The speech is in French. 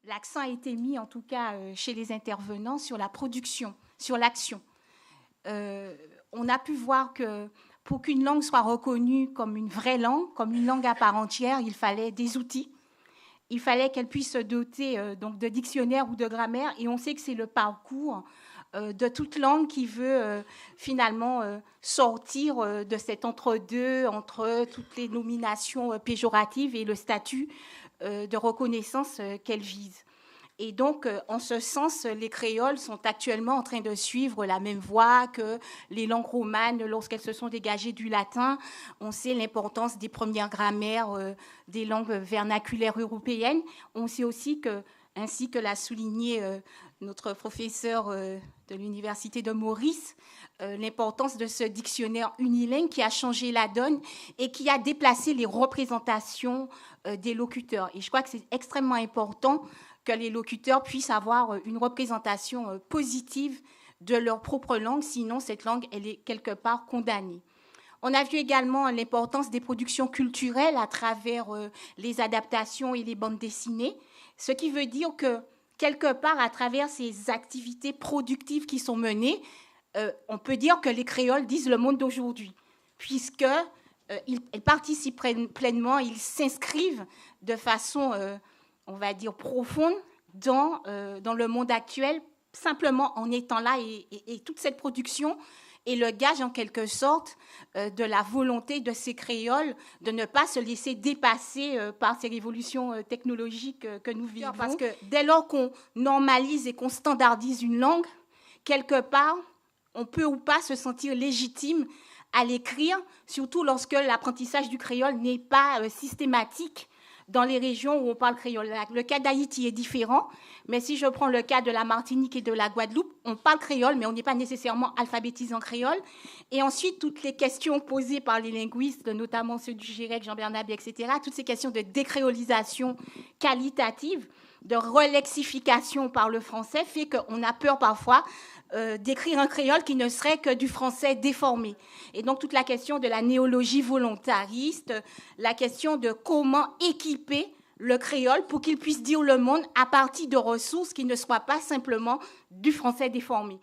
l'accent a été mis, en tout cas chez les intervenants, sur la production, sur l'action. On a pu voir que pour qu'une langue soit reconnue comme une vraie langue, comme une langue à part entière, il fallait des outils. Il fallait qu'elle puisse se doter donc de dictionnaires ou de grammaire. Et on sait que c'est le parcours de toute langue qui veut finalement sortir de cet entre-deux, entre toutes les nominations péjoratives et le statut de reconnaissance qu'elle vise. Et donc, en ce sens, les créoles sont actuellement en train de suivre la même voie que les langues romanes lorsqu'elles se sont dégagées du latin. On sait l'importance des premières grammaires des langues vernaculaires européennes. On sait aussi que, ainsi que l'a souligné notre professeur de l'université de Maurice, l'importance de ce dictionnaire unilingue qui a changé la donne et qui a déplacé les représentations des locuteurs. Et je crois que c'est extrêmement important que les locuteurs puissent avoir une représentation positive de leur propre langue, sinon cette langue, elle est quelque part condamnée. On a vu également l'importance des productions culturelles à travers les adaptations et les bandes dessinées, ce qui veut dire que, quelque part, à travers ces activités productives qui sont menées, on peut dire que les créoles disent le monde d'aujourd'hui, puisqu'ils participent pleinement, ils s'inscrivent de façon on va dire, profonde dans le monde actuel, simplement en étant là. Et toute cette production est le gage, en quelque sorte, de la volonté de ces créoles de ne pas se laisser dépasser par ces révolutions technologiques que nous vivons. Parce que dès lors qu'on normalise et qu'on standardise une langue, quelque part, on peut ou pas se sentir légitime à l'écrire, surtout lorsque l'apprentissage du créole n'est pas systématique dans les régions où on parle créole. Le cas d'Haïti est différent, mais si je prends le cas de la Martinique et de la Guadeloupe, on parle créole, mais on n'est pas nécessairement alphabétisé en créole. Et ensuite, toutes les questions posées par les linguistes, notamment ceux du GIREC, Jean-Bernard Bier, etc., toutes ces questions de décréolisation qualitative, de relexification par le français, fait qu'on a peur parfois d'écrire un créole qui ne serait que du français déformé. Et donc toute la question de la néologie volontariste, la question de comment équiper le créole pour qu'il puisse dire le monde à partir de ressources qui ne soient pas simplement du français déformé.